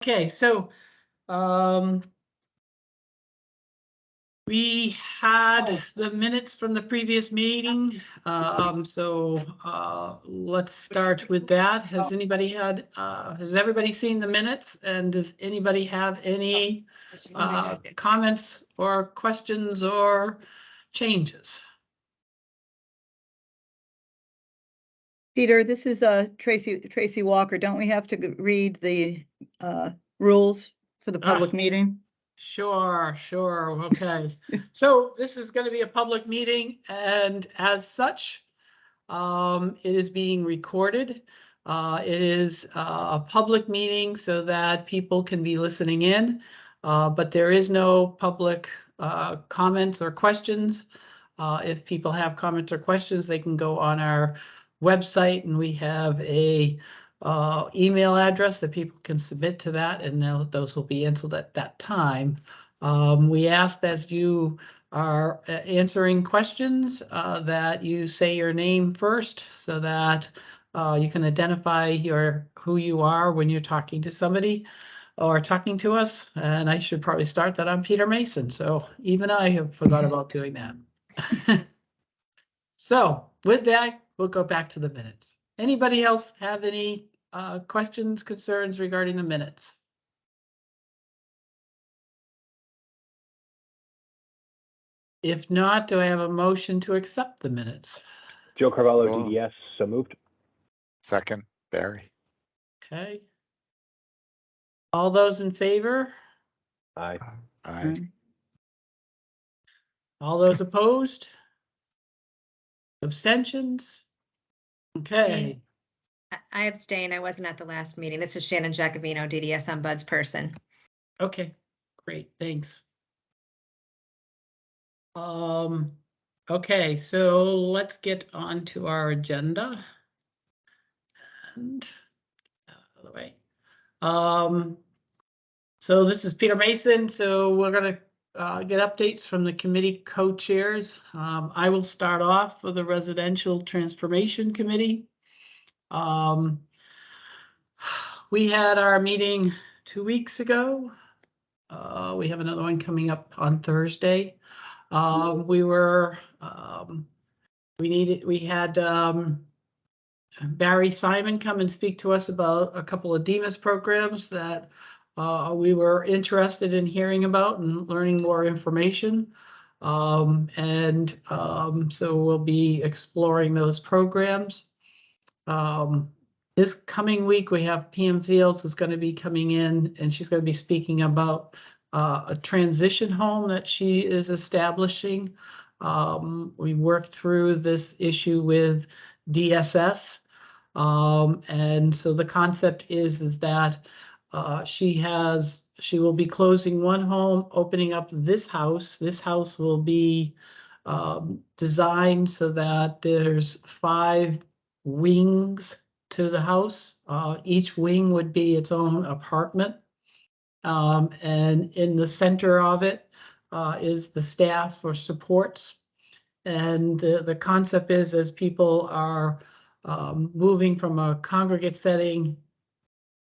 Okay, so we had the minutes from the previous meeting. Let's start with that. Has everybody seen the minutes? And does anybody have any comments or questions or changes? Peter, this is Tracy Walker. Don't we have to read the rules for the public meeting? Sure. Okay. So this is going to be a public meeting, and as such, it is being recorded. It is a public meeting so that people can be listening in, but there is no public comments or questions. If people have comments or questions, they can go on our website, and we have a email address that people can submit to that, and those will be answered at that time. We ask that you are answering questions that you say your name first so that you can identify who you are when you're talking to somebody or talking to us. And I should probably start that I'm Peter Mason. So even I have forgot about doing that. So with that, we'll go back to the minutes. Anybody else have any questions, concerns regarding the minutes? If not, do I have a motion to accept the minutes? Joe Carvalho, Cool. DDS, so moved. Second, Barry. Okay. All those in favor? Aye. Aye. All those opposed? Abstentions? Okay. I abstain. I wasn't at the last meeting. This is Shannon Jacobino, DDS ombudsperson. Okay, great, thanks. Okay, so let's get on to our agenda. And out of the way. So this is Peter Mason. So we're gonna get updates from the committee co-chairs. I will start off for the Residential Transformation Committee. We had our meeting 2 weeks ago. We have another one coming up on Thursday. We had Barry Simon come and speak to us about a couple of DEMIS programs that we were interested in hearing about and learning more information. So we'll be exploring those programs. This coming week, we have PM Fields is going to be coming in, and she's going to be speaking about a transition home that she is establishing. We worked through this issue with DSS. And so the concept is that she will be closing one home, opening up this house. This house will be designed so that there's 5 wings to the house. Each wing would be its own apartment. And in the center of it is the staff or supports. And the concept is, as people are moving from a congregate setting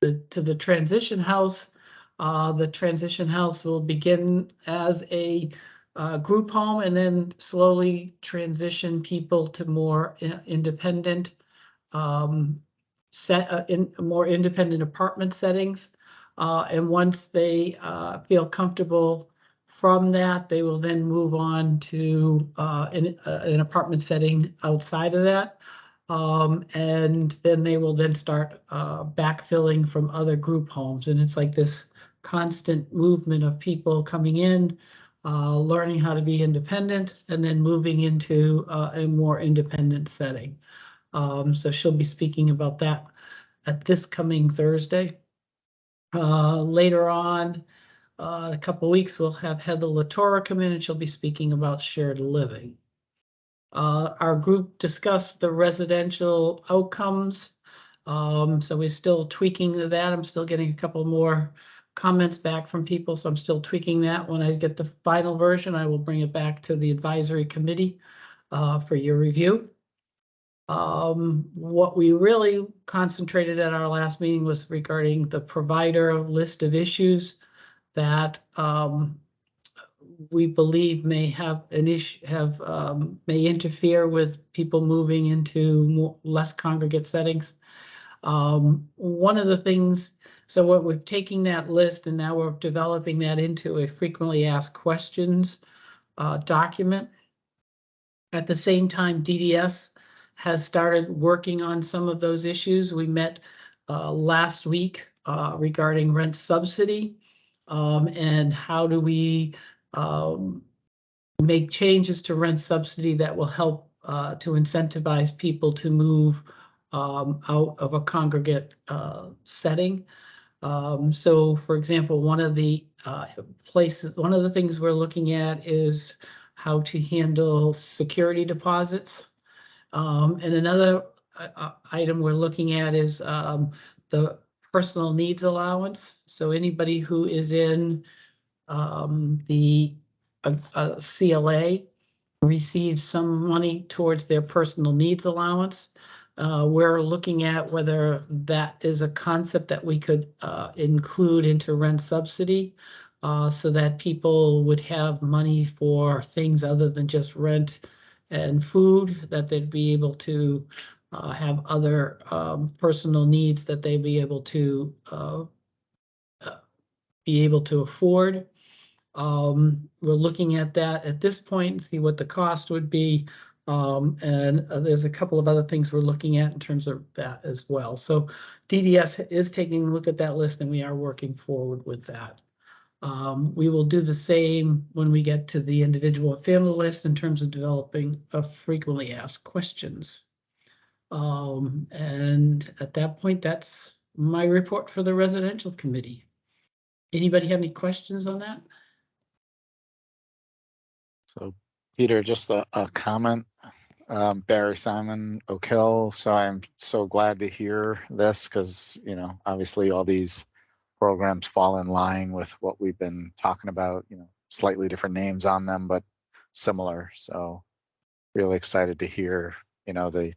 to the transition house will begin as a group home and then slowly transition people to more independent more independent apartment settings. And once they feel comfortable from that, they will then move on to an apartment setting outside of that. And then they will then start backfilling from other group homes. And it's like this constant movement of people coming in, learning how to be independent, and then moving into a more independent setting. So she'll be speaking about that at this coming Thursday. Later on, a couple weeks, we'll have Heather Latorre come in, and she'll be speaking about shared living. Our group discussed the residential outcomes. So we're still tweaking that. I'm still getting a couple more comments back from people, so I'm still tweaking that. When I get the final version, I will bring it back to the advisory committee for your review. What we really concentrated at our last meeting was regarding the provider list of issues that we believe may have an issue, may interfere with people moving into less congregate settings. One of the things, so what we're taking that list and now we're developing that into a frequently asked questions document. At the same time, DDS has started working on some of those issues. We met last week regarding rent subsidy and how do we make changes to rent subsidy that will help to incentivize people to move out of a congregate setting. So for example, one of the things we're looking at is how to handle security deposits. And another item we're looking at is the personal needs allowance. So anybody who is in the CLA receives some money towards their personal needs allowance. We're looking at whether that is a concept that we could include into rent subsidy so that people would have money for things other than just rent and food, that they'd be able to have other personal needs that they'd be able to afford. We're looking at that at this point and see what the cost would be. And there's a couple of other things we're looking at in terms of that as well. So DDS is taking a look at that list and we are working forward with that. We will do the same when we get to the individual family list in terms of developing a frequently asked questions. And at that point, that's my report for the residential committee. Anybody have any questions on that? So Peter, just a comment. Barry Simon Oak Hill. So I'm so glad to hear this because, you know, obviously all these programs fall in line with what we've been talking about, you know, slightly different names on them, but similar. So really excited to hear, you know, the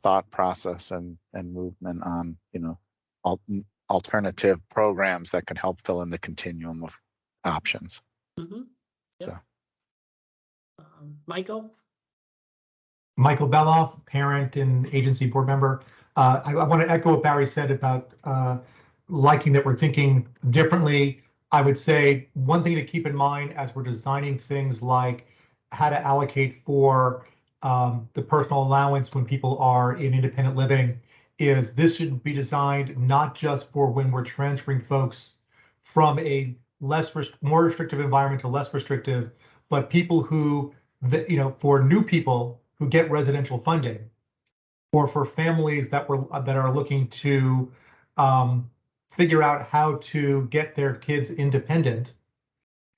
thought process and movement on, you know, alternative programs that can help fill in the continuum of options. Mm-hmm. Yep. So Michael? Michael Beloff, parent and agency board member. I want to echo what Barry said about liking that we're thinking differently. I would say one thing to keep in mind as we're designing things like how to allocate for the personal allowance when people are in independent living is this should be designed not just for when we're transferring folks from a more restrictive environment to less restrictive, but people who, you know, for new people who get residential funding, or for families that are looking to figure out how to get their kids independent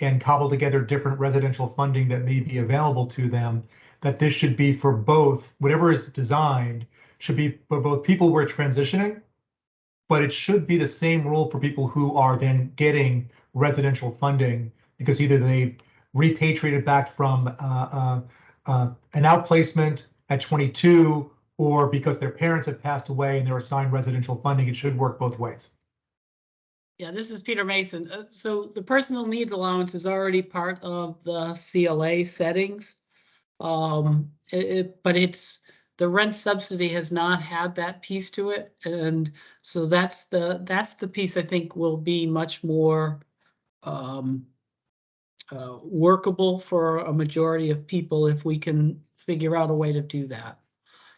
and cobble together different residential funding that may be available to them, that this should be for both, whatever is designed should be for both people who are transitioning, but it should be the same rule for people who are then getting residential funding because either they've repatriated back from an outplacement at 22 or because their parents have passed away and they're assigned residential funding. It should work both ways. Yeah, this is Peter Mason. So the personal needs allowance is already part of the CLA settings. But the rent subsidy has not had that piece to it. And so that's the piece I think will be much more workable for a majority of people if we can figure out a way to do that.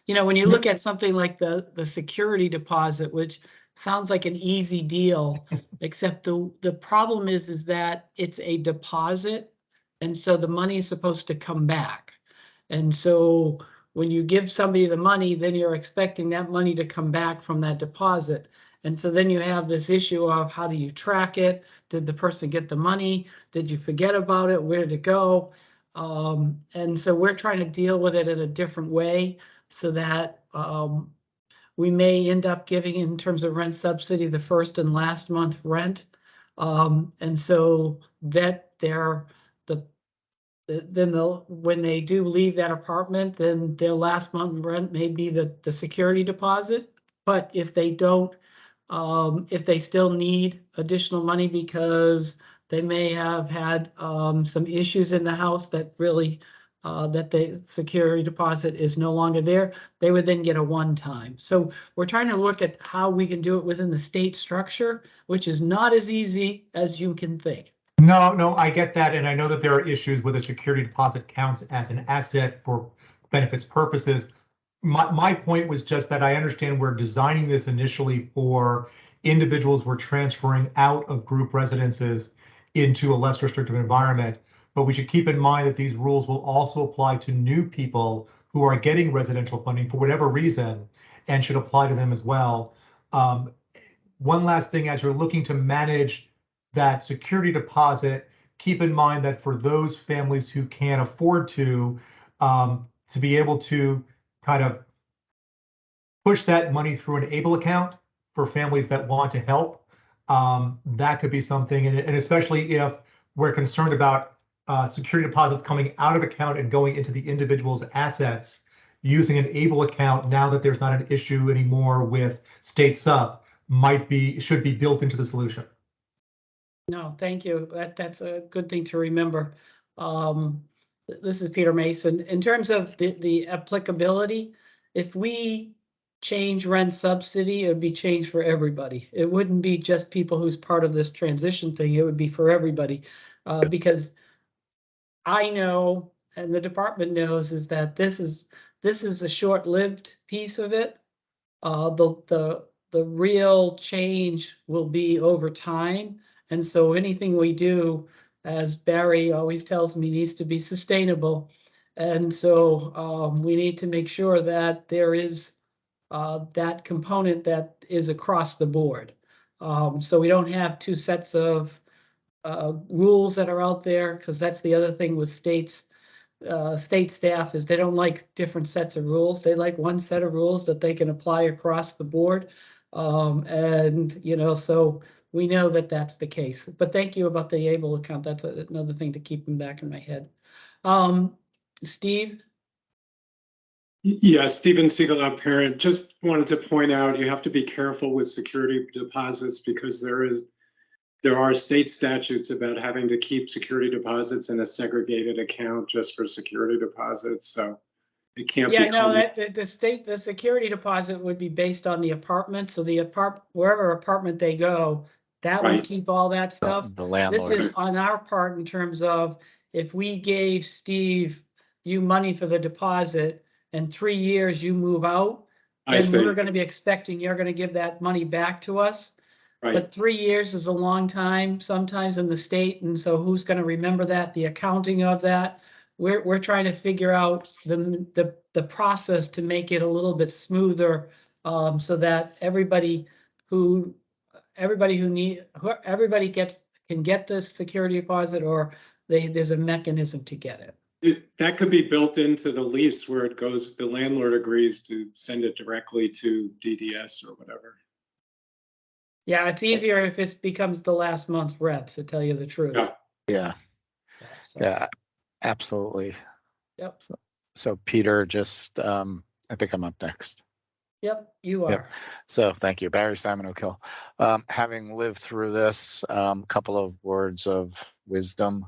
You know, when you look at something like the security deposit, which sounds like an easy deal, except the problem is that it's a deposit, and so the money is supposed to come back. And so when you give somebody the money, then you're expecting that money to come back from that deposit. And so then you have this issue of how do you track it? Did the person get the money? Did you forget about it? Where did it go? And so we're trying to deal with it in a different way so that we may end up giving, in terms of rent subsidy, the first and last month rent. And so that the then they'll, when they do leave that apartment, then their last month rent may be the security deposit. But if they don't, if they still need additional money because they may have had some issues in the house that really that the security deposit is no longer there, they would then get a one-time. So we're trying to look at how we can do it within the state structure, which is not as easy as you can think. No, I get that, and I know that there are issues where the security deposit counts as an asset for benefits purposes. My point was just that I understand we're designing this initially for individuals we're transferring out of group residences into a less restrictive environment, but we should keep in mind that these rules will also apply to new people who are getting residential funding for whatever reason and should apply to them as well. One last thing, as you're looking to manage that security deposit, keep in mind that for those families who can't afford to be able to kind of push that money through an ABLE account for families that want to help, that could be something. And especially if we're concerned about security deposits coming out of account and going into the individual's assets, using an ABLE account now that there's not an issue anymore with state sub should be built into the solution. No, thank you. That's a good thing to remember. This is Peter Mason. In terms of the applicability, if we change rent subsidy, it would be changed for everybody. It wouldn't be just people who's part of this transition thing. It would be for everybody. Because I know, and the department knows, is that this is a short-lived piece of it. The real change will be over time. And so anything we do, as Barry always tells me, needs to be sustainable. And so we need to make sure that there is that component that is across the board. So we don't have two sets of rules that are out there, because that's the other thing with state staff, is they don't like different sets of rules. They like one set of rules that they can apply across the board. And, you know, so we know that that's the case. But thank you about the ABLE account. That's another thing to keep in back in my head. Steve? Yeah, Steven Siegel, our parent. Just wanted to point out, you have to be careful with security deposits because there are state statutes about having to keep security deposits in a segregated account just for security deposits. So it can't Yeah, be. no, the security deposit would be based on the apartment. So wherever apartment they go, that would Right. keep all that stuff. The This landlord. is on our part in terms of, if we gave Steve you money for the deposit and 3 years you move out, I then see. we're going to be expecting you're going to give that money back to us. Right. But 3 years is a long time sometimes in the state. And so who's going to remember that, the accounting of that? We're trying to figure out the process to make it a little bit smoother, so that everybody can get this security deposit, or there's a mechanism to get it. That could be built into the lease where it goes, the landlord agrees to send it directly to DDS or whatever. Yeah, it's easier if it becomes the last month's rent, to tell you the truth. Yeah. Yeah, So, yeah, absolutely. Yep. So Peter, just, I think I'm up next. Yep, you Yep. are. So thank you, Barry Simon O'Kill. Having lived through this, couple of words of wisdom.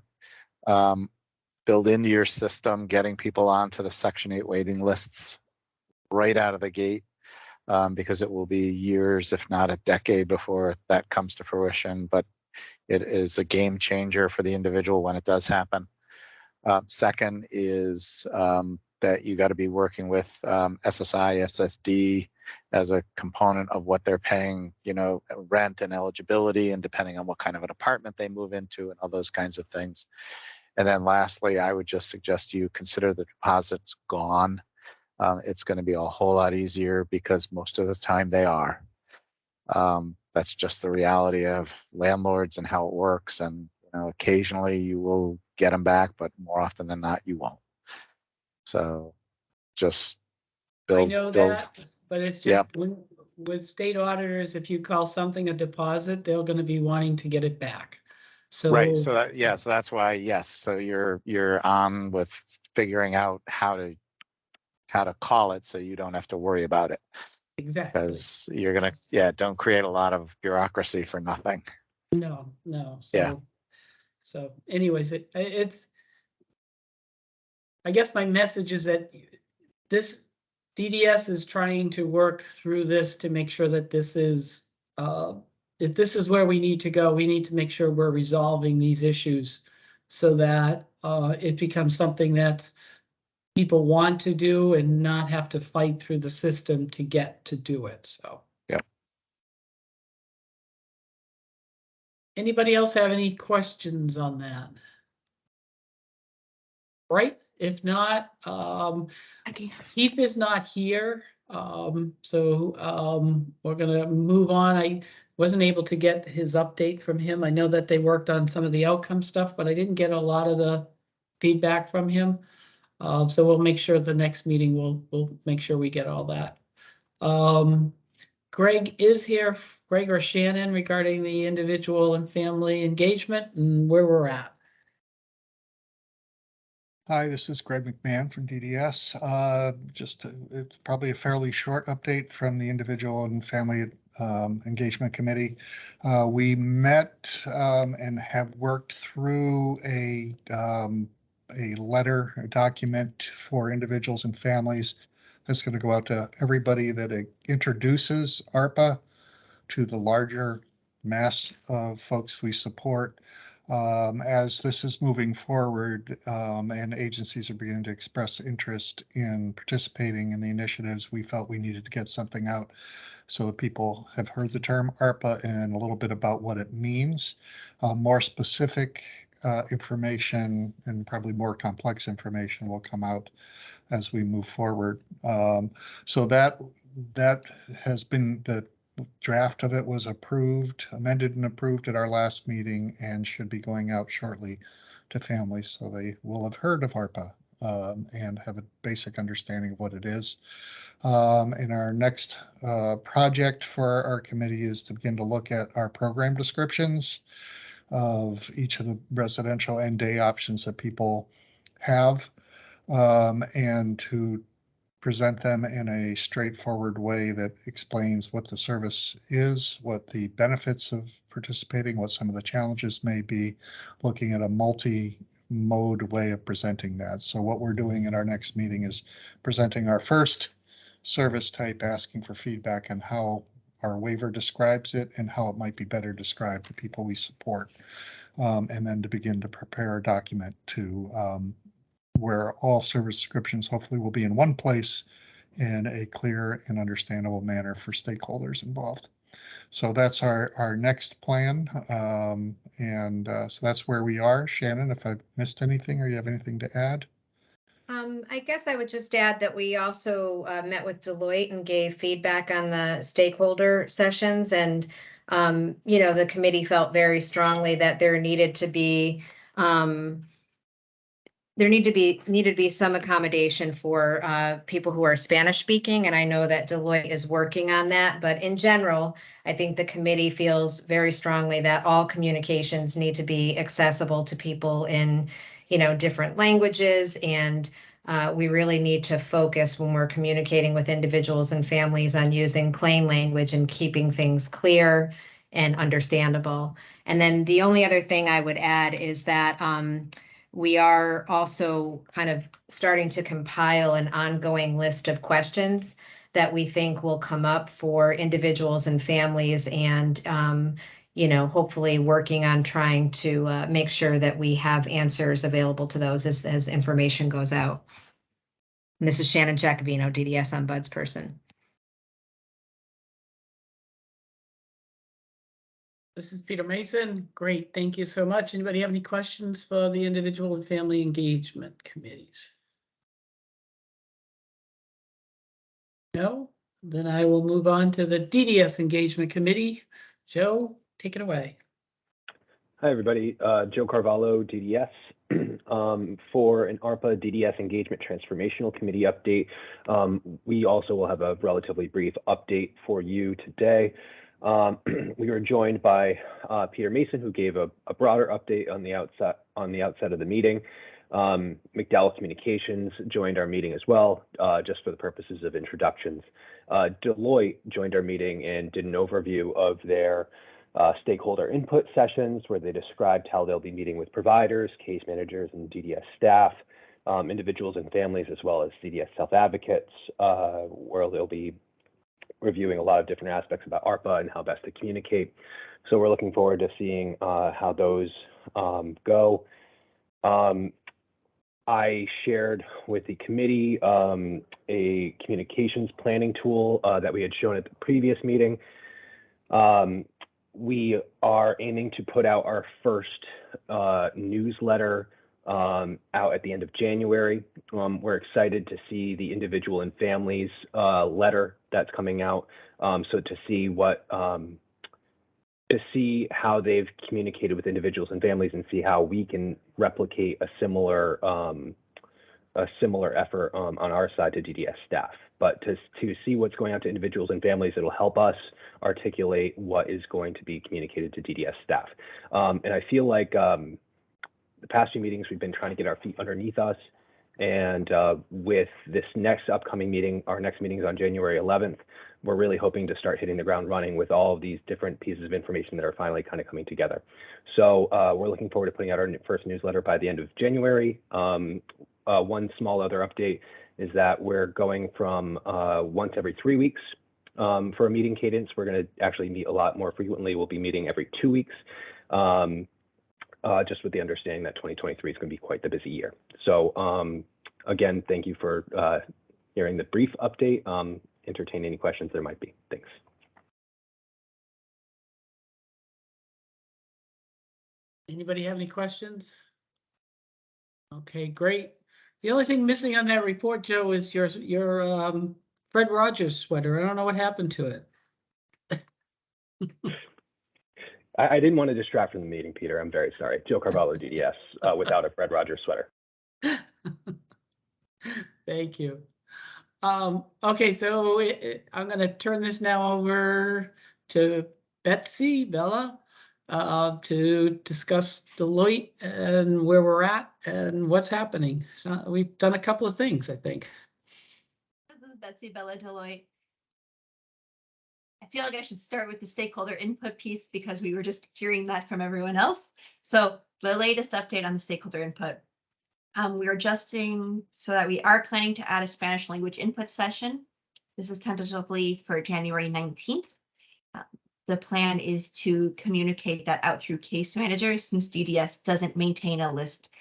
Build into your system, getting people onto the Section 8 waiting lists right out of the gate, because it will be years, if not a decade, before that comes to fruition. But it is a game changer for the individual when it does happen. Second is that you got to be working with SSI, SSD as a component of what they're paying, you know, rent and eligibility, and depending on what kind of an apartment they move into and all those kinds of things. And then lastly, I would just suggest you consider the deposits gone. It's going to be a whole lot easier because most of the time they are. That's just the reality of landlords and how it works. And you know, occasionally you will get them back, but more often than not, you won't. So just I know that, but it's just Yep. with state auditors, if you call something a deposit, they're going to be wanting to get it back. Right, so that, yeah, so that's why, yes, so you're on with figuring out how to call it so you don't have to worry about it. Exactly. Because you're gonna, yeah, don't create a lot of bureaucracy for nothing. No, Yeah. So anyways, it's, I guess my message is that this DDS is trying to work through this to make sure that this is, if this is where we need to go, we need to make sure we're resolving these issues so that it becomes something that people want to do and not have to fight through the system to get to do it, so. Yeah. Anybody else have any questions on that? Right, if not, Keith is not here, so we're gonna move on. I wasn't able to get his update from him. I know that they worked on some of the outcome stuff, but I didn't get a lot of the feedback from him. So we'll make sure the next meeting, we'll make sure we get all that. Greg is here, Greg or Shannon, regarding the individual and family engagement and where we're at. Hi, this is Greg McMahon from DDS. It's probably a fairly short update from the Individual and Family Engagement Committee. We met and have worked through a letter, a document for individuals and families that's going to go out to everybody that introduces ARPA to the larger mass of folks we support. As this is moving forward and agencies are beginning to express interest in participating in the initiatives, we felt we needed to get something out so that people have heard the term ARPA and a little bit about what it means. More specific information and probably more complex information will come out as we move forward. So that has been the draft of it was approved, amended and approved at our last meeting and should be going out shortly to families. So they will have heard of ARPA and have a basic understanding of what it is. And our next project for our committee is to begin to look at our program descriptions of each of the residential and day options that people have and to present them in a straightforward way that explains what the service is, what the benefits of participating, what some of the challenges may be, looking at a multi-mode way of presenting that. So what we're doing in our next meeting is presenting our first service type, asking for feedback on how our waiver describes it and how it might be better described to people we support. And then to begin to prepare a document to where all service descriptions hopefully will be in one place in a clear and understandable manner for stakeholders involved. So that's our next plan. So that's where we are. Shannon, if I missed anything or you have anything to add? I guess I would just add that we also met with Deloitte and gave feedback on the stakeholder sessions. And, the committee felt very strongly that there needed to be some accommodation for people who are Spanish speaking, and I know that Deloitte is working on that. But in general, I think the committee feels very strongly that all communications need to be accessible to people in, different languages, and we really need to focus when we're communicating with individuals and families on using plain language and keeping things clear and understandable. And then the only other thing I would add is that we are also kind of starting to compile an ongoing list of questions that we think will come up for individuals and families, and hopefully working on trying to make sure that we have answers available to those as information goes out. And this is Shannon Jacobino, DDS Ombudsperson. This is Peter Mason. Great, thank you so much. Anybody have any questions for the Individual and Family Engagement Committees? No? Then I will move on to the DDS Engagement Committee. Joe, take it away. Hi, everybody. Joe Carvalho, DDS. For an ARPA DDS Engagement Transformational Committee update, we also will have a relatively brief update for you today. We were joined by Peter Mason, who gave a broader update on the outset of the meeting. McDowell Communications joined our meeting as well, just for the purposes of introductions. Deloitte joined our meeting and did an overview of their stakeholder input sessions, where they described how they'll be meeting with providers, case managers, and DDS staff, individuals and families, as well as DDS self-advocates, where they'll be reviewing a lot of different aspects about ARPA and how best to communicate. So we're looking forward to seeing how those go. I shared with the committee a communications planning tool that we had shown at the previous meeting. We are aiming to put out our first newsletter out at the end of January. We're excited to see the individual and families letter that's coming out. So to see what to see how they've communicated with individuals and families, and see how we can replicate a similar effort on our side to DDS staff. But to see what's going on to individuals and families, it'll help us articulate what is going to be communicated to DDS staff. And I feel like the past few meetings, we've been trying to get our feet underneath us. And with this next upcoming meeting, our next meeting is on January 11th. We're really hoping to start hitting the ground running with all of these different pieces of information that are finally kind of coming together. So we're looking forward to putting out our first newsletter by the end of January. One small other update is that we're going from once every 3 weeks for a meeting cadence. We're going to actually meet a lot more frequently. We'll be meeting every 2 weeks, just with the understanding that 2023 is going to be quite the busy year. So again, thank you for hearing the brief update. Entertain any questions there might be. Thanks. Anybody have any questions? Okay, great. The only thing missing on that report, Joe, is your Fred Rogers sweater. I don't know what happened to it. I didn't want to distract from the meeting, Peter. I'm very sorry. Joe Carvalho, DDS, without a Fred Rogers sweater. Thank you. Okay, so I'm going to turn this now over to Bella, to discuss Deloitte and where we're at and what's happening. So we've done a couple of things, I think. This is Betsy Bella Deloitte. I feel like I should start with the stakeholder input piece because we were just hearing that from everyone else. So the latest update on the stakeholder input. We're adjusting so that we are planning to add a Spanish language input session. This is tentatively for January 19th. The plan is to communicate that out through case managers, since DDS doesn't maintain a list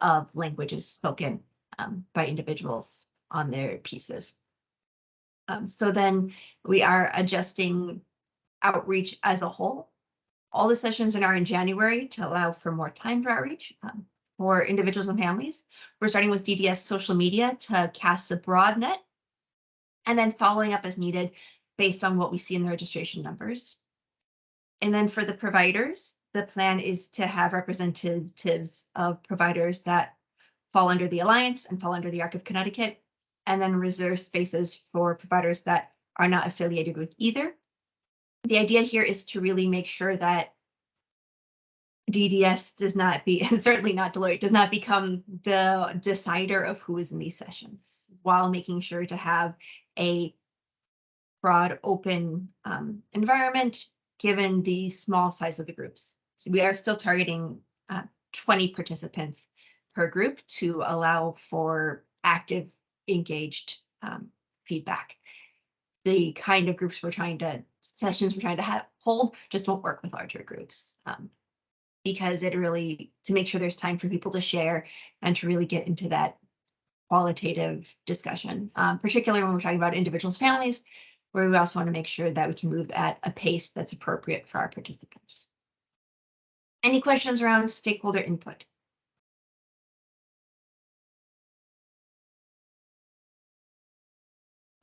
of languages spoken by individuals on their pieces. So then we are adjusting outreach as a whole. All the sessions are in January to allow for more time for outreach. For individuals and families, we're starting with DDS social media to cast a broad net, and then following up as needed based on what we see in the registration numbers. And then for the providers, the plan is to have representatives of providers that fall under the Alliance and fall under the ARC of Connecticut, and then reserve spaces for providers that are not affiliated with either. The idea here is to really make sure that DDS does not be, and certainly not Deloitte, does not become the decider of who is in these sessions, while making sure to have a broad, open environment, given the small size of the groups. So we are still targeting 20 participants per group to allow for active, engaged feedback. The kind of groups sessions we're trying to hold just won't work with larger groups. Because it really, to make sure there's time for people to share and to really get into that qualitative discussion, particularly when we're talking about individuals, families, where we also want to make sure that we can move at a pace that's appropriate for our participants. Any questions around stakeholder input?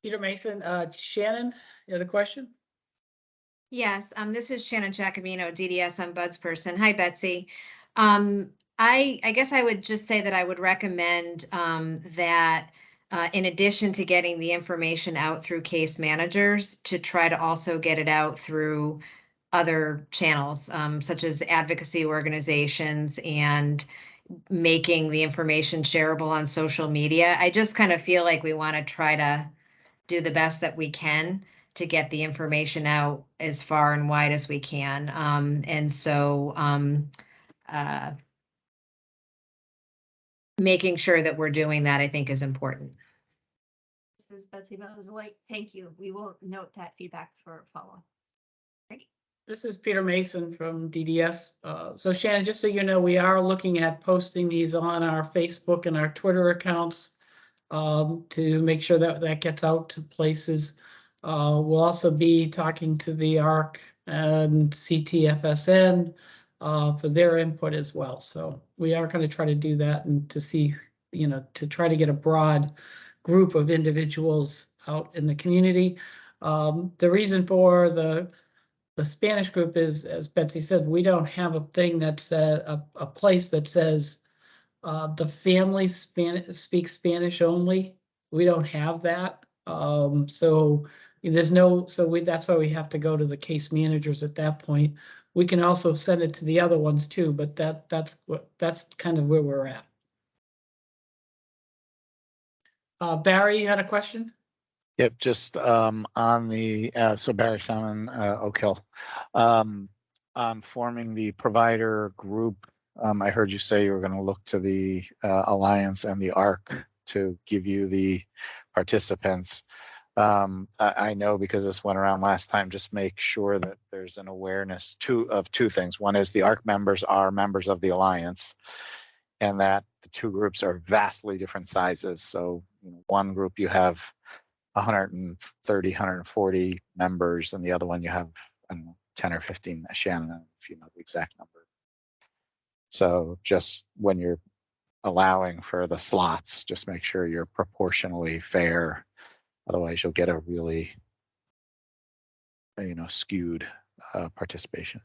Peter Mason, Shannon, you had a question? Yes, this is Shannon Giacomino, DDS Ombudsperson. Hi, Betsy. I guess I would just say that I would recommend that in addition to getting the information out through case managers, to try to also get it out through other channels, such as advocacy organizations and making the information shareable on social media. I just kind of feel like we want to try to do the best that we can to get the information out as far and wide as we can. Making sure that we're doing that, I think, is important. This is Betsy Bell-Deloitte. Thank you. We will note that feedback for follow-up. This is Peter Mason from DDS. So Shannon, just so you know, we are looking at posting these on our Facebook and our Twitter accounts to make sure that that gets out to places. We'll also be talking to the ARC and CTFSN for their input as well. So we are going to try to do that and to see, you know, to try to get a broad group of individuals out in the community. The reason for the Spanish group is, as Betsy said, we don't have a thing that's a place that says the family speaks Spanish only. We don't have that. So there's no, that's why we have to go to the case managers at that point. We can also send it to the other ones too, but that's kind of where we're at. Barry, you had a question? Yep, just on the, so Barry Simon, Oak Hill. On forming the provider group, I heard you say you were going to look to the Alliance and the ARC to give you the participants. I know because this went around last time, just make sure that there's an awareness of two things. One is the ARC members are members of the Alliance, and that the two groups are vastly different sizes. So one group you have 130, 140 members, and the other one you have, I don't know, 10 or 15, Shannon, if you know the exact number. So just when you're allowing for the slots, just make sure you're proportionally fair. Otherwise you'll get a really, skewed participation.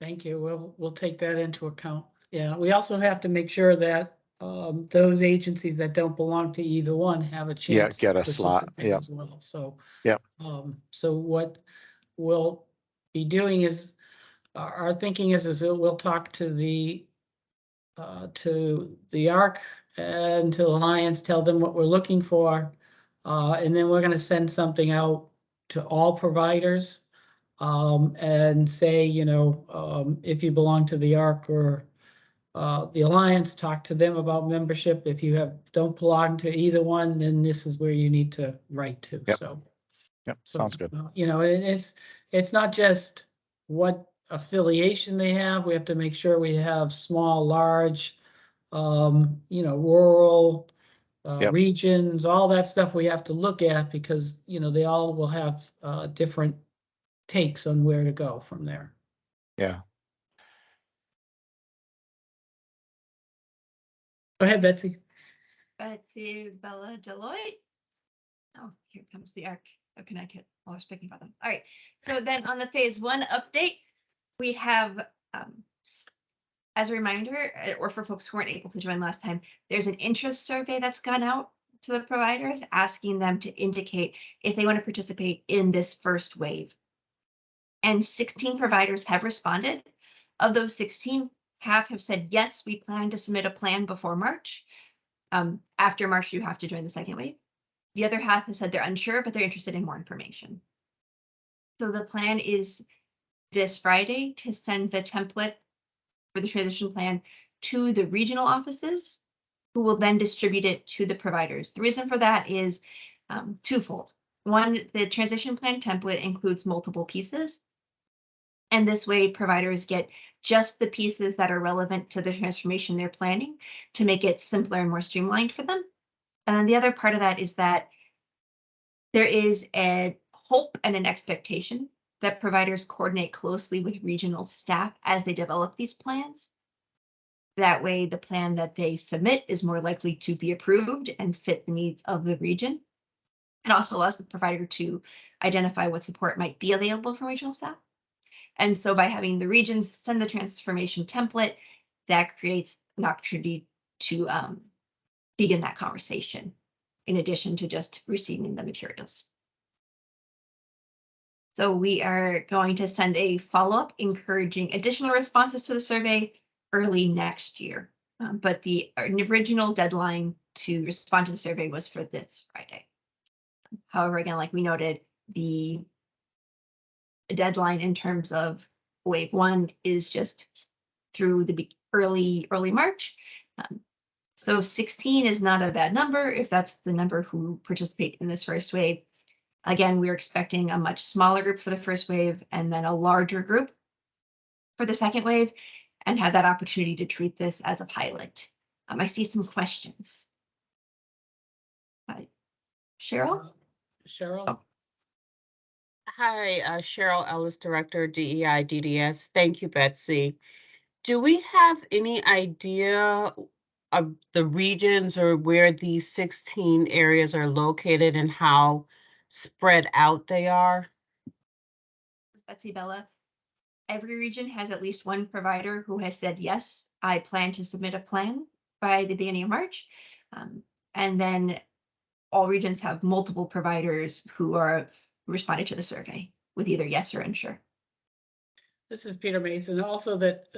Thank you. We'll take that into account. Yeah, we also have to make sure that those agencies that don't belong to either one have a chance. Get a slot. Yeah. As well. So yeah. So what we'll be doing is our thinking is that we'll talk to the ARC and to Alliance, tell them what we're looking for, and then we're going to send something out to all providers and say, if you belong to the ARC or the Alliance, talk to them about membership. If you don't belong to either one, then this is where you need to write to. Yep. So sounds good. It's not just what affiliation they have. We have to make sure we have small, large, rural regions, all that stuff we have to look at because, they all will have different takes on where to go from there. Yeah. Go ahead, Betsy. Betsy Bella-Deloitte. Oh, here comes the ARC of Connecticut. I was speaking about them. All right. So then on the phase 1 update, we have, as a reminder, or for folks who weren't able to join last time, there's an interest survey that's gone out to the providers asking them to indicate if they want to participate in this first wave. And 16 providers have responded. Of those 16, half have said, yes, we plan to submit a plan before March. After March, you have to join the second wave. The other half has said they're unsure, but they're interested in more information. So the plan is this Friday to send the template for the transition plan to the regional offices, who will then distribute it to the providers. The reason for that is twofold. One, the transition plan template includes multiple pieces. And this way providers get just the pieces that are relevant to the transformation they're planning to make it simpler and more streamlined for them. And then the other part of that is that there is a hope and an expectation that providers coordinate closely with regional staff as they develop these plans. That way, the plan that they submit is more likely to be approved and fit the needs of the region. It also allows the provider to identify what support might be available from regional staff. And so by having the regions send the transformation template, that creates an opportunity to begin that conversation in addition to just receiving the materials. So we are going to send a follow-up encouraging additional responses to the survey early next year. But the original deadline to respond to the survey was for this Friday. However, again, like we noted, the deadline in terms of wave one is just through the early March. So 16 is not a bad number if that's the number who participate in this first wave. Again, we're expecting a much smaller group for the first wave and then a larger group for the second wave, and have that opportunity to treat this as a pilot. I see some questions. Cheryl? Cheryl? Hi, Cheryl Ellis, Director, DEI DDS. Thank you, Betsy. Do we have any idea of the regions or where these 16 areas are located and how spread out they are? Betsy Bella. Every region has at least one provider who has said, yes, I plan to submit a plan by the beginning of March. And then all regions have multiple providers who are responding to the survey with either yes or unsure. This is Peter Mason. Also that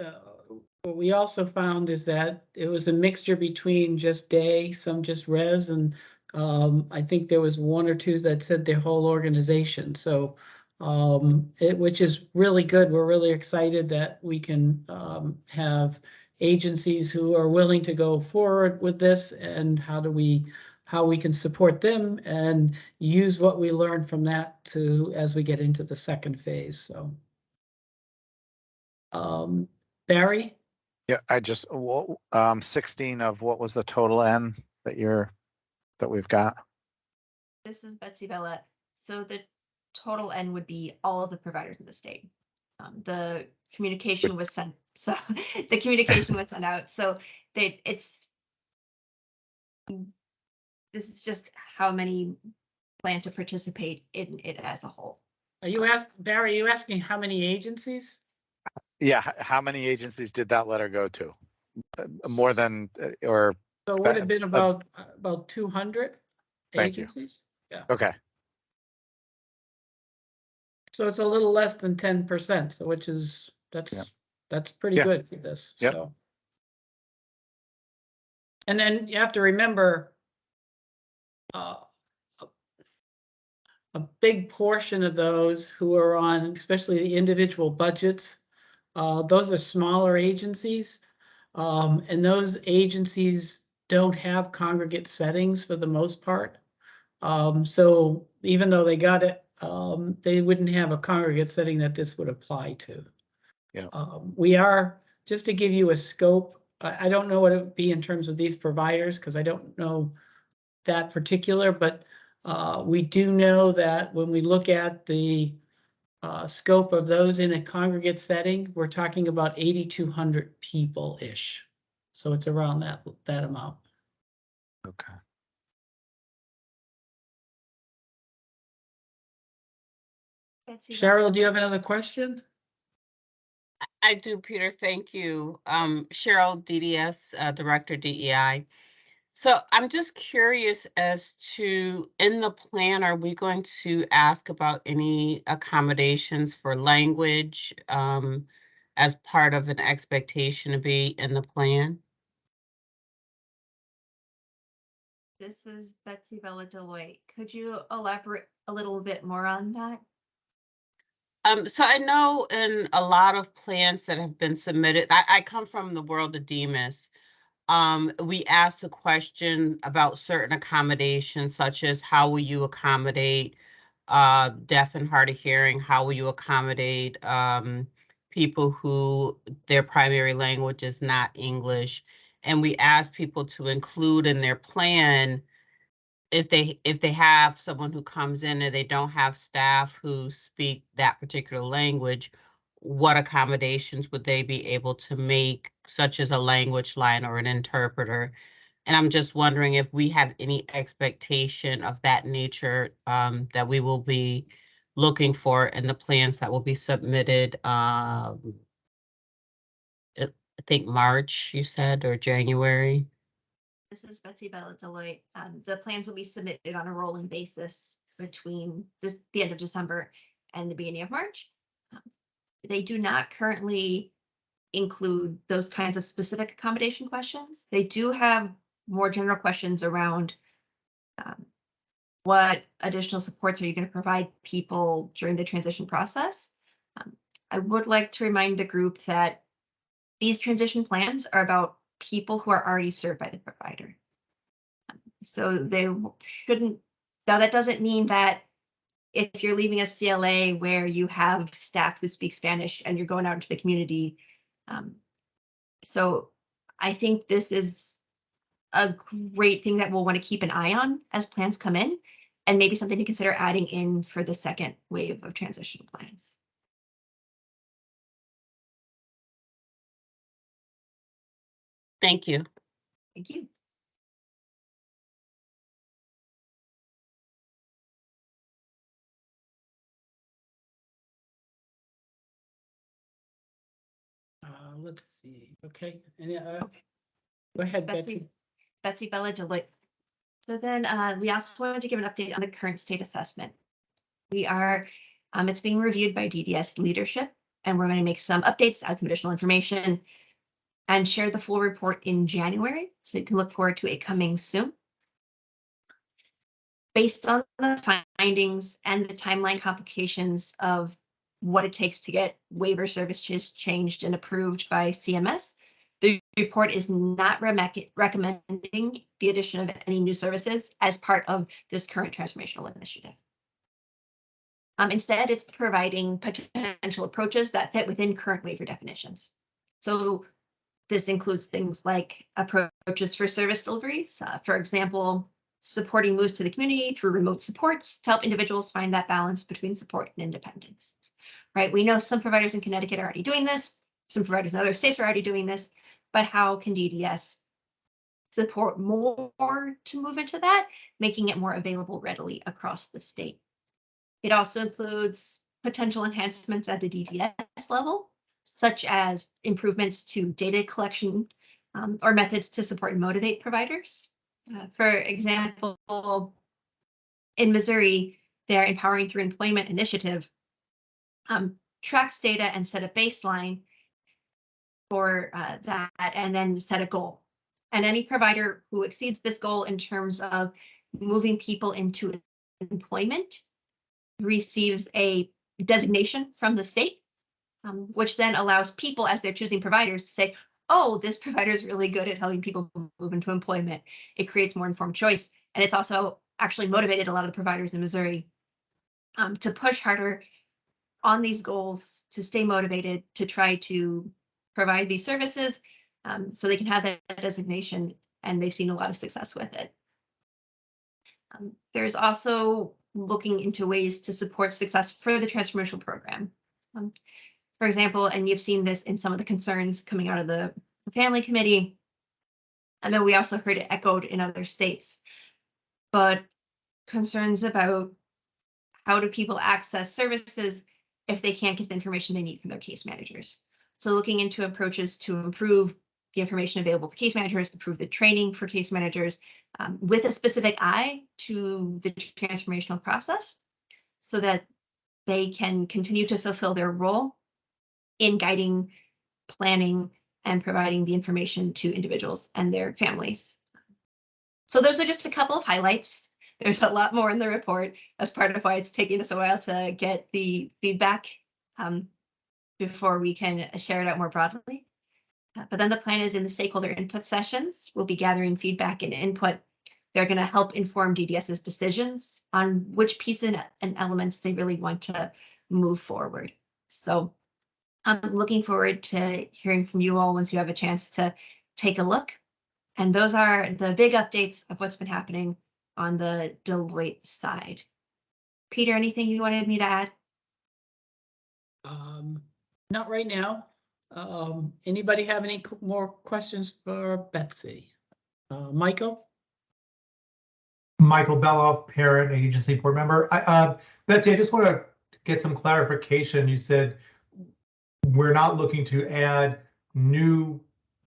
what we also found is that it was a mixture between just day, some just res, and I think there was one or two that said their whole organization. So which is really good. We're really excited that we can have agencies who are willing to go forward with this, and how we can support them and use what we learned from that to as we get into the second phase. So Barry? Yeah, I just, 16 of what was the total N that we've got? This is Betsy Bella. So the total N would be all of the providers in the state. The communication was sent, so the communication was sent out. So this is just how many plan to participate in it as a whole. Barry, are you asking how many agencies? Yeah, how many agencies did that letter go to? More than, or? So it would have been about 200 Thank you. agencies. Yeah. Okay, So it's a little less than 10%. So that's pretty Yeah. good for this. Yep. So. And then you have to remember a big portion of those who are on, especially the individual budgets, those are smaller agencies. And those agencies don't have congregate settings for the most part. So even though they got it, they wouldn't have a congregate setting that this would apply to. Yeah. We are, just to give you a scope, I don't know what it would be in terms of these providers, because I don't know that particular, but we do know that when we look at the scope of those in a congregate setting, we're talking about 8,200 people-ish. So it's around that amount. okay. Betsy Cheryl, Bella. do you have another question? I do, Peter. Thank you. Cheryl, DDS, Director, DEI. So I'm just curious as to, in the plan, are we going to ask about any accommodations for language as part of an expectation to be in the plan? This is Betsy Bella Deloitte. Could you elaborate a little bit more on that? So I know in a lot of plans that have been submitted, I come from the world of DEMIS. We asked a question about certain accommodations, such as how will you accommodate deaf and hard of hearing? How will you accommodate people who their primary language is not English? And we asked people to include in their plan, if they have someone who comes in and they don't have staff who speak that particular language, what accommodations would they be able to make, such as a language line or an interpreter? And I'm just wondering if we have any expectation of that nature that we will be looking for in the plans that will be submitted. I think March, you said, or January. This is Betsy Bella Deloitte. The plans will be submitted on a rolling basis between the end of December and the beginning of March. They do not currently include those kinds of specific accommodation questions. They do have more general questions around what additional supports are you going to provide people during the transition process. I would like to remind the group that these transition plans are about people who are already served by the provider. So they shouldn't, now that doesn't mean that if you're leaving a CLA where you have staff who speak Spanish and you're going out into the community. So I think this is a great thing that we'll want to keep an eye on as plans come in, and maybe something to consider adding in for the second wave of transition plans. Thank you. Thank you. Let's see. Okay. And, go ahead, Betsy. Betsy Bella Deloitte. So then we also wanted to give an update on the current state assessment. We are, it's being reviewed by DDS leadership, and we're going to make some updates, add some additional information, and share the full report in January. So you can look forward to it coming soon. Based on the findings and the timeline complications of what it takes to get waiver services changed and approved by CMS, the report is not recommending the addition of any new services as part of this current transformational initiative. Instead, it's providing potential approaches that fit within current waiver definitions. So this includes things like approaches for service deliveries, for example, supporting moves to the community through remote supports to help individuals find that balance between support and independence, right? We know some providers in Connecticut are already doing this, some providers in other states are already doing this, but how can DDS support more to move into that, making it more available readily across the state? It also includes potential enhancements at the DDS level, such as improvements to data collection or methods to support and motivate providers. For example, in Missouri, their Empowering Through Employment initiative tracks data and set a baseline for that, and then set a goal. And any provider who exceeds this goal in terms of moving people into employment receives a designation from the state, which then allows people, as they're choosing providers, to say, oh, this provider is really good at helping people move into employment. It creates more informed choice. And it's also actually motivated a lot of the providers in Missouri to push harder on these goals, to stay motivated, to try to provide these services so they can have that designation, and they've seen a lot of success with it. There's also looking into ways to support success for the transformational program. For example, and you've seen this in some of the concerns coming out of the family committee, and then we also heard it echoed in other states, but concerns about how do people access services if they can't get the information they need from their case managers. So looking into approaches to improve the information available to case managers, improve the training for case managers with a specific eye to the transformational process so that they can continue to fulfill their role in guiding, planning, and providing the information to individuals and their families. So those are just a couple of highlights. There's a lot more in the report. That's part of why it's taking us a while to get the feedback before we can share it out more broadly. But then the plan is in the stakeholder input sessions, we'll be gathering feedback and input. They're going to help inform DDS's decisions on which pieces and elements they really want to move forward. So I'm looking forward to hearing from you all once you have a chance to take a look. And those are the big updates of what's been happening on the Deloitte side. Peter, anything you wanted me to add? Not right now. Anybody have any more questions for Betsy? Michael? Michael Beloff, parent, agency board member. Betsy, I just want to get some clarification. You said we're not looking to add new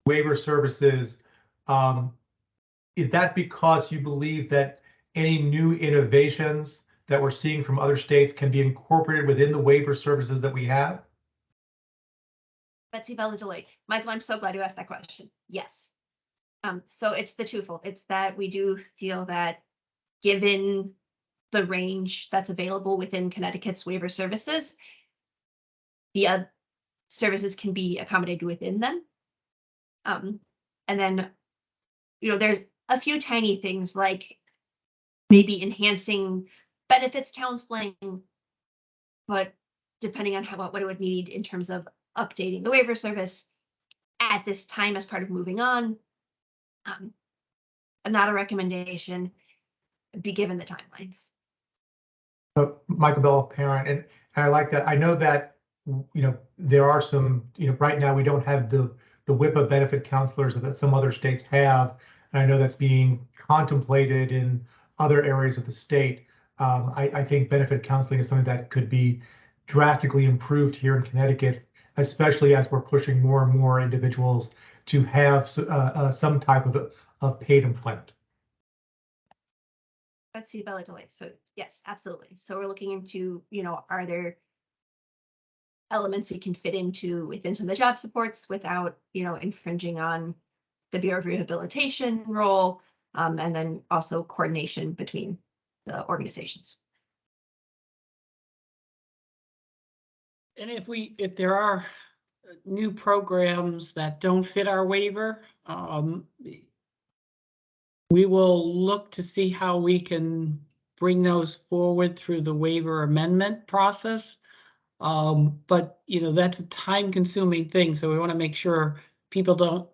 waiver services is that because you believe that any new innovations that we're seeing from other states can be incorporated within the waiver services that we have? Betsy Bella Deloitte. Michael, I'm so glad you asked that question. Yes. So it's the twofold. It's that we do feel that given the range that's available within Connecticut's waiver services, the services can be accommodated within them. And then, there's a few tiny things like maybe enhancing benefits counseling, but depending on what it would need in terms of updating the waiver service at this time as part of moving on, not a recommendation, be given the timelines. Michael Bell, parent, and I like that. I know that, there are some, right now we don't have the WIPA benefit counselors that some other states have. And I know that's being contemplated in other areas of the state. I think benefit counseling is something that could be drastically improved here in Connecticut, especially as we're pushing more and more individuals to have some type of paid employment. Betsy Bella Deloitte. So yes, absolutely. So we're looking into, are there elements it can fit into within some of the job supports without, infringing on the Bureau of Rehabilitation role, and then also coordination between the organizations. And if there are new programs that don't fit our waiver, we will look to see how we can bring those forward through the waiver amendment process. But that's a time-consuming thing, so we want to make sure people don't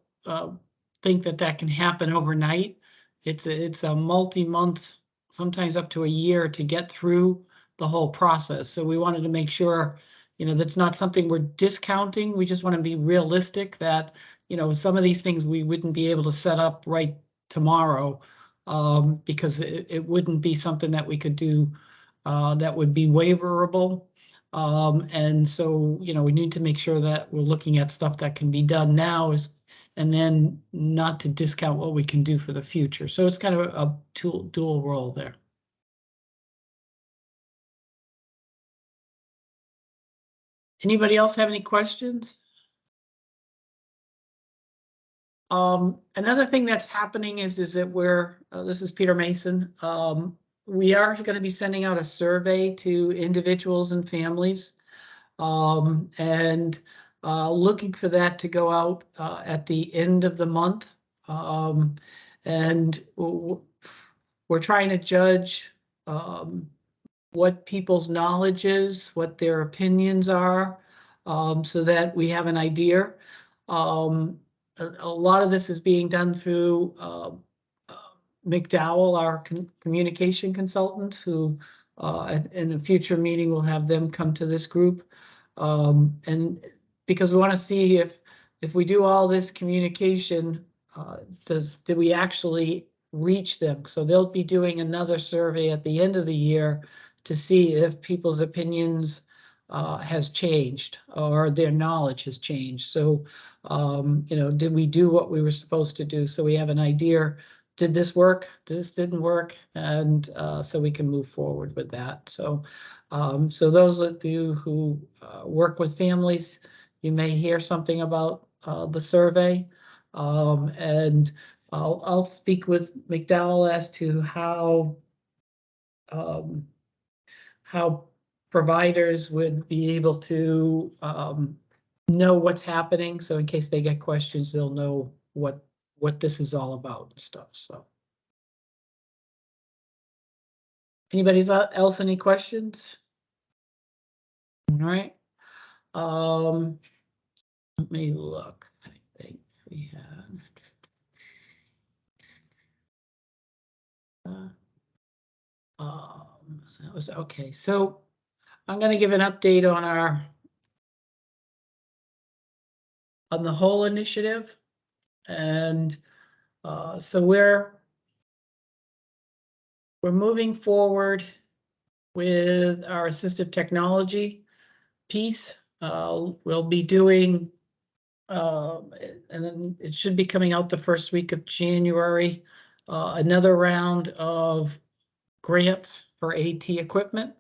think that can happen overnight. It's a multi-month, sometimes up to a year, to get through the whole process. So we wanted to make sure that's not something we're discounting. We just want to be realistic that some of these things we wouldn't be able to set up right tomorrow, because it wouldn't be something that we could do that would be waiverable. And so, we need to make sure that we're looking at stuff that can be done now, and then not to discount what we can do for the future. So it's kind of a dual role there. Anybody else have any questions? Another thing that's happening is that this is Peter Mason. We are going to be sending out a survey to individuals and families, and looking for that to go out at the end of the month. And we're trying to judge what people's knowledge is, what their opinions are, so that we have an idea. A lot of this is being done through McDowell, our communication consultant, who in a future meeting we'll have them come to this group. And because we want to see if we do all this communication, did we actually reach them? So they'll be doing another survey at the end of the year to see if people's opinions has changed or their knowledge has changed. So, did we do what we were supposed to do? So we have an idea. Did this work? This didn't work, and so we can move forward with that. So, so those of you who work with families, you may hear something about the survey, and I'll speak with McDowell as to how providers would be able to know what's happening. So in case they get questions, they'll know what this is all about and stuff. So anybody else, any questions? All right. Let me look. I think we have. So that was okay. So I'm going to give an update on the whole initiative, and so we're moving forward with our assistive technology piece. We'll be doing, and then it should be coming out the first week of January, another round of grants for AT equipment.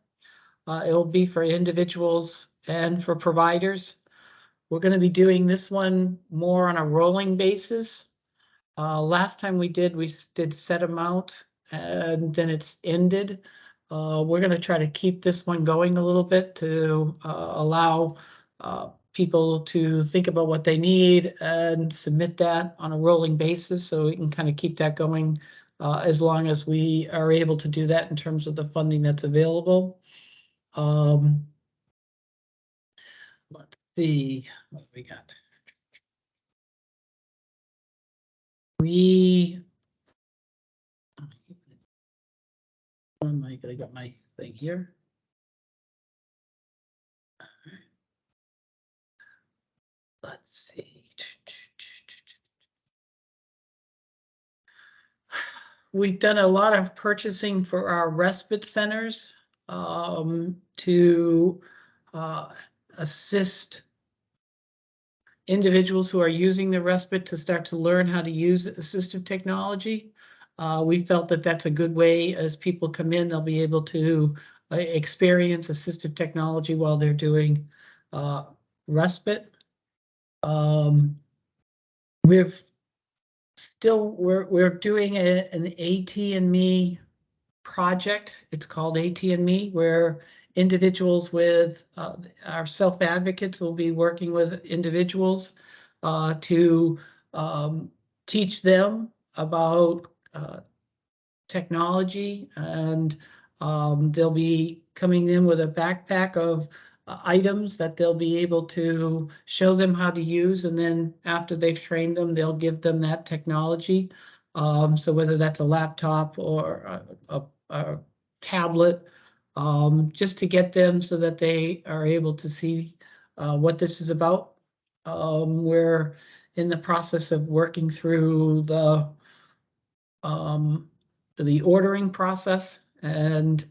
It will be for individuals and for providers. We're going to be doing this one more on a rolling basis. Last time we did set amount and then it's ended. We're going to try to keep this one going a little bit to allow people to think about what they need and submit that on a rolling basis, so we can kind of keep that going as long as we are able to do that in terms of the funding that's available. Let's see what we got. Am I gonna get my thing here? Let's see. We've done a lot of purchasing for our respite centers to assist individuals who are using the respite to start to learn how to use assistive technology. We felt that that's a good way. As people come in, they'll be able to experience assistive technology while they're doing respite. We're doing an AT&Me project. It's called AT&Me, where individuals with our self-advocates will be working with individuals to teach them about technology, and they'll be coming in with a backpack of items that they'll be able to show them how to use, and then after they've trained them, they'll give them that technology. So whether that's a laptop or a tablet, just to get them so that they are able to see what this is about. We're in the process of working through the ordering process, and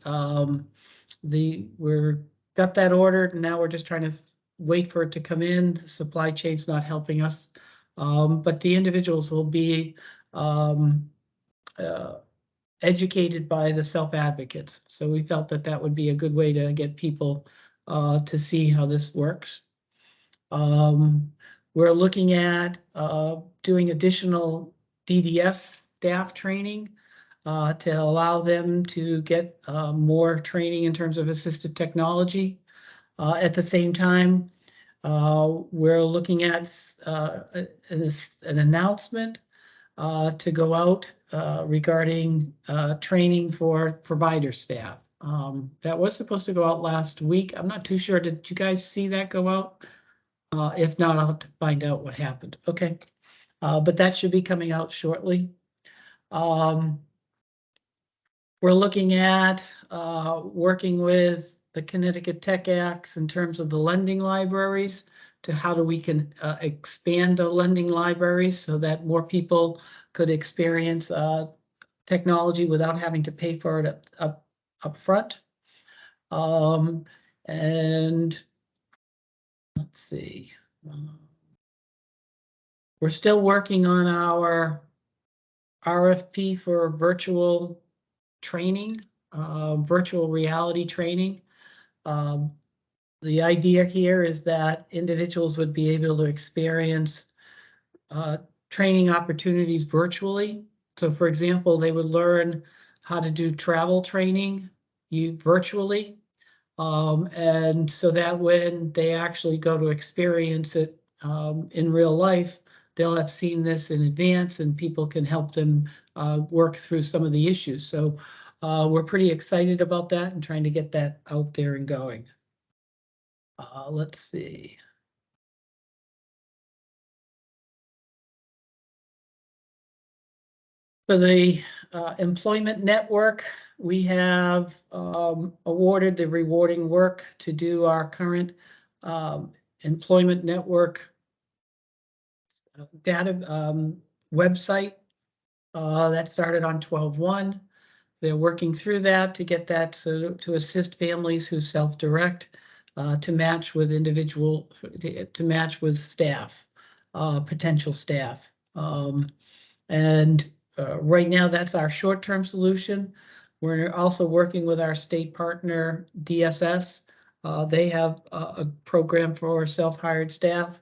we're got that ordered, and now we're just trying to wait for it to come in. The supply chain's not helping us, but the individuals will be educated by the self-advocates. So we felt that that would be a good way to get people to see how this works. We're looking at doing additional DDS staff training to allow them to get more training in terms of assistive technology. At the same time, we're looking at an announcement to go out regarding training for provider staff. That was supposed to go out last week. I'm not too sure. Did you guys see that go out? If not, I'll have to find out what happened. Okay, but that should be coming out shortly. We're looking at working with the Connecticut Tech Acts in terms of the lending libraries, to how we can expand the lending libraries so that more people could experience technology without having to pay for it up front. And let's see. We're still working on our RFP for virtual training, virtual reality training. The idea here is that individuals would be able to experience training opportunities virtually. So for example, they would learn how to do travel training virtually. And so that when they actually go to experience it in real life, they'll have seen this in advance, and people can help them work through some of the issues. So we're pretty excited about that and trying to get that out there and going. Let's see. For the employment network, we have awarded the rewarding work to do our current employment network data website that started on 12/1. They're working through that to get that, so to assist families who self-direct to match with to match with staff, potential staff. And right now, that's our short-term solution. We're also working with our state partner, DSS. They have a program for self-hired staff.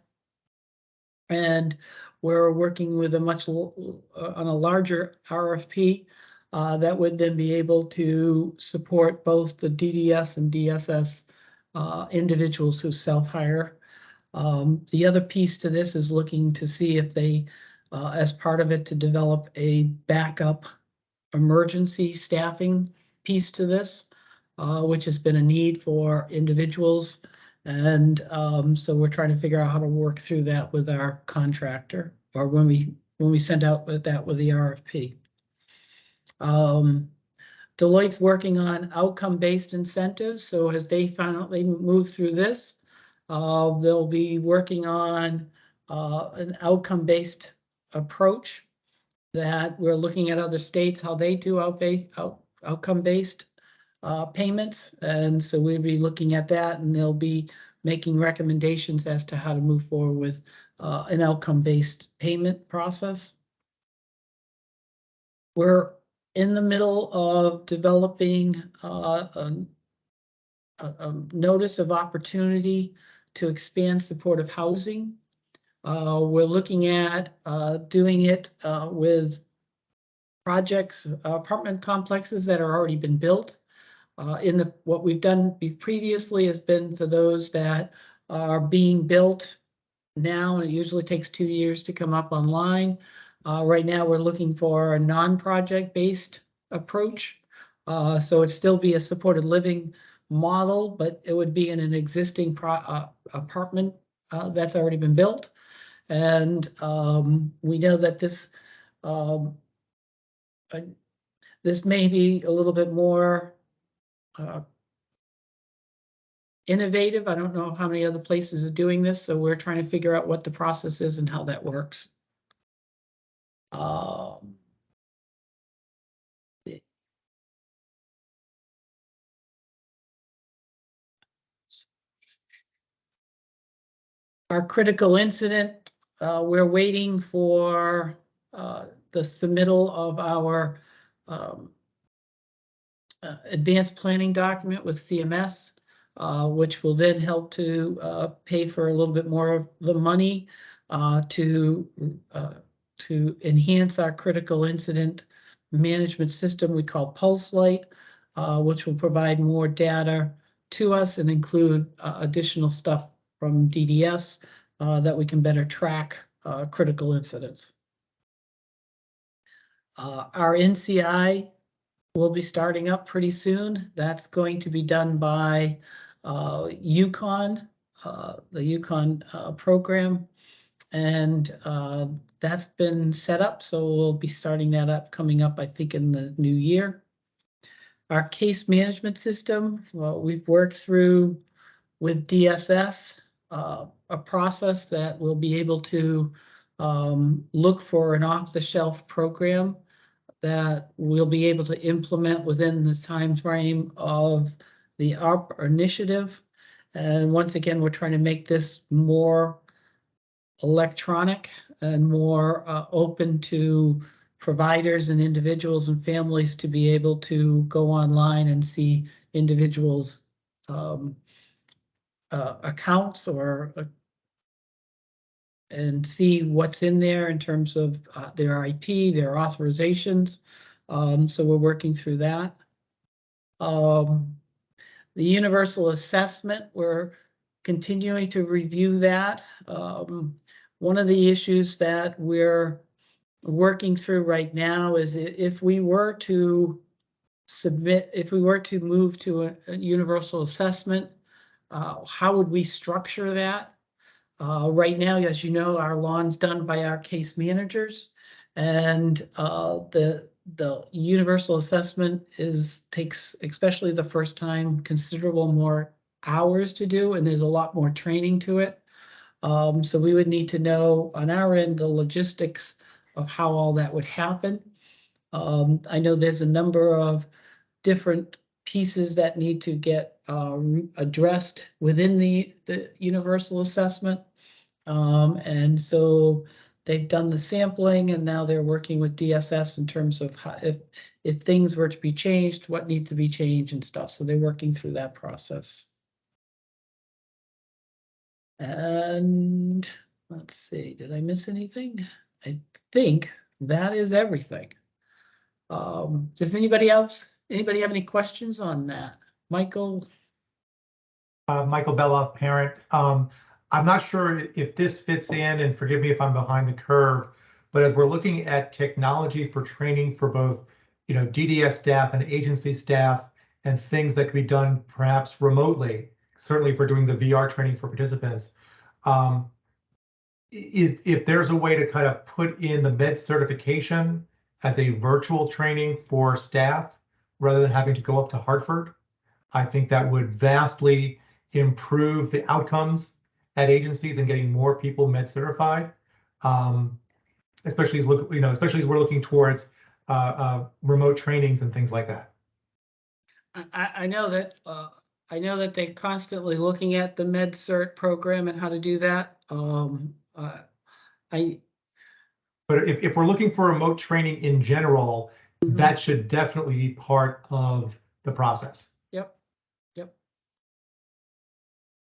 And we're working with a on a larger RFP that would then be able to support both the DDS and DSS individuals who self-hire. The other piece to this is looking to see if they, as part of it, to develop a backup emergency staffing piece to this, which has been a need for individuals. And so we're trying to figure out how to work through that with our contractor, or when we send out with that with the RFP. Deloitte's working on outcome-based incentives. So as they finally move through this, they'll be working on an outcome-based approach that we're looking at other states, how they do outcome-based payments. And so we'll be looking at that, and they'll be making recommendations as to how to move forward with an outcome-based payment process. We're in the middle of developing a notice of opportunity to expand supportive housing. We're looking at doing it with projects, apartment complexes that are already been built. What we've done previously has been for those that are being built now, and it usually takes 2 years to come up online. Right now, we're looking for a non-project based approach. So it'd still be a supported living model, but it would be in an existing apartment that's already been built. And we know that this may be a little bit more innovative. I don't know how many other places are doing this, so we're trying to figure out what the process is and how that works. Our critical incident, we're waiting for the submittal of our advanced planning document with CMS, which will then help to pay for a little bit more of the money to enhance our critical incident management system we call Pulse Light, which will provide more data to us and include additional stuff from DDS that we can better track critical incidents. Our NCI will be starting up pretty soon. That's going to be done by UConn, the UConn program, and that's been set up. So we'll be starting that up coming up, I think, in the new year. Our case management system, well, we've worked through with DSS a process that will be able to look for an off-the-shelf program that we'll be able to implement within the time frame of the ARPA initiative. And once again, we're trying to make this more electronic and more open to providers and individuals and families to be able to go online and see individuals' accounts and see what's in there in terms of their IP, their authorizations. So we're working through that. The universal assessment, we're continuing to review that. One of the issues that we're working through right now is if we were to move to a universal assessment, how would we structure that? Right now, as you know, our lawn's done by our case managers, and the universal assessment takes, especially the first time, considerable more hours to do, and there's a lot more training to it. So we would need to know on our end the logistics of how all that would happen. I know there's a number of different pieces that need to get addressed within the universal assessment. And so they've done the sampling and now they're working with DSS in terms of how, if things were to be changed, what needs to be changed and stuff. So they're working through that process. And let's see, did I miss anything? I think that is everything. Does anybody have any questions on that? Michael? Michael Beloff, parent. I'm not sure if this fits in, and forgive me if I'm behind the curve, but as we're looking at technology for training for both, DDS staff and agency staff, and things that can be done perhaps remotely, certainly for doing the VR training for participants, if there's a way to kind of put in the med certification as a virtual training for staff rather than having to go up to Hartford, I think that would vastly improve the outcomes at agencies and getting more people med certified, especially as we're looking towards remote trainings and things like that. I know that they're constantly looking at the med cert program and how to do that. But if we're looking for remote training in general, that should definitely be part of the process. Yep.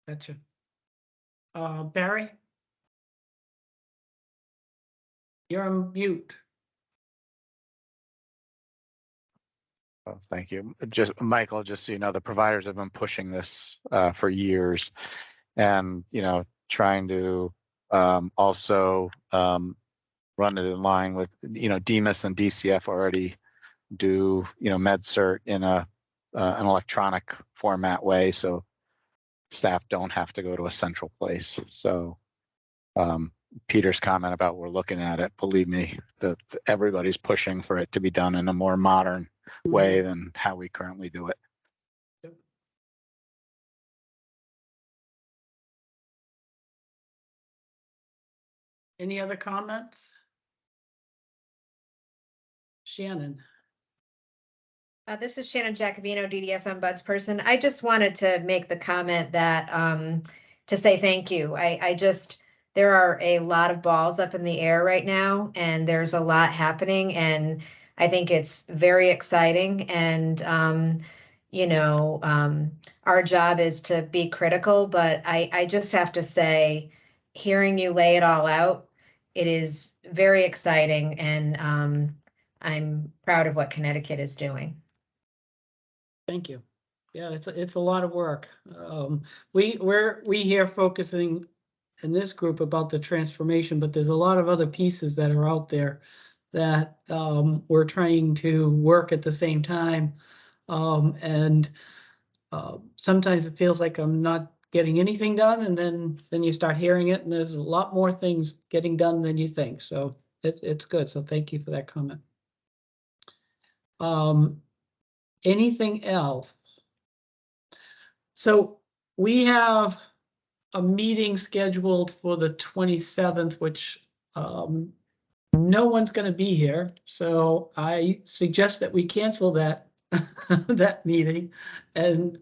Gotcha. Barry? You're on mute. Oh, thank you. Just Michael, just so you know, the providers have been pushing this for years, and trying to also run it in line with DMIS and DCF already do med cert in an electronic format way, so staff don't have to go to a central place. So Peter's comment about we're looking at it, believe me, everybody's pushing for it to be done in a more modern way than how we currently do it. Yep. Any other comments? Shannon? This is Shannon Jacobino, DDS Ombudsperson. I just wanted to make the comment that to say thank you. There are a lot of balls up in the air right now, and there's a lot happening, and I think it's very exciting. And our job is to be critical, but I just have to say, hearing you lay it all out, it is very exciting, and I'm proud of what Connecticut is doing. Thank you. Yeah, it's a lot of work. We here focusing in this group about the transformation, but there's a lot of other pieces that are out there that we're trying to work at the same time. And sometimes it feels like I'm not getting anything done, and then you start hearing it, and there's a lot more things getting done than you think. So it's good. So thank you for that comment. Anything else? So we have a meeting scheduled for the 27th, which no one's going to be here. So I suggest that we cancel that that meeting and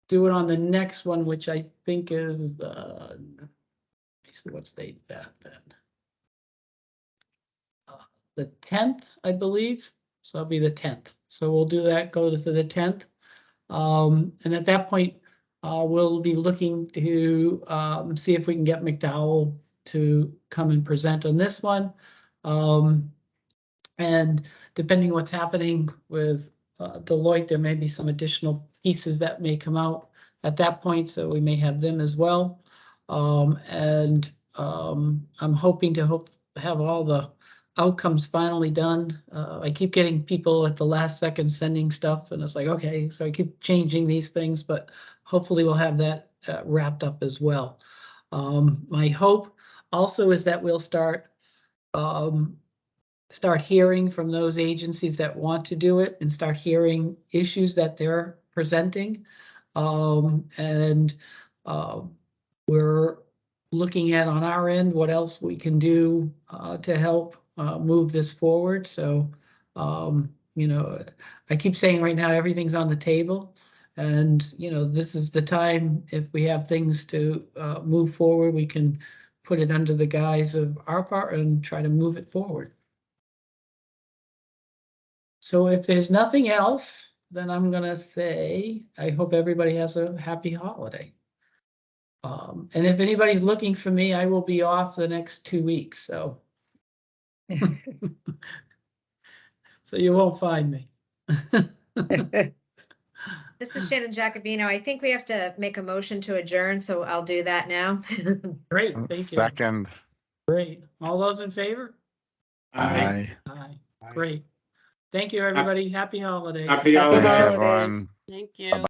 do it on the next one, which I think is the, what's date that then? The 10th, I believe. So it'll be the 10th. So we'll do that, go to the 10th. And at that point, we'll be looking to see if we can get McDowell to come and present on this one. And depending what's happening with Deloitte, there may be some additional pieces that may come out at that point, so we may have them as well. I'm hoping to have all the outcomes finally done. I keep getting people at the last second sending stuff, and it's like, okay, so I keep changing these things, but hopefully we'll have that wrapped up as well. My hope also is that we'll start hearing from those agencies that want to do it and start hearing issues that they're presenting. We're looking at on our end what else we can do to help move this forward. So, I keep saying right now everything's on the table, and this is the time. If we have things to move forward, we can put it under the guise of ARPA and try to move it forward. So if there's nothing else, then I'm gonna say, I hope everybody has a happy holiday. And if anybody's looking for me, I will be off the next 2 weeks, so. So you won't find me. This is Shannon Jacobino. I think we have to make a motion to adjourn, so I'll do that now. Great, thank you. Second. Great. All those in favor? Aye. Aye. Great. Thank you, everybody. Happy holidays. Happy Happy holidays. Thanks, holidays. everyone. Thank you.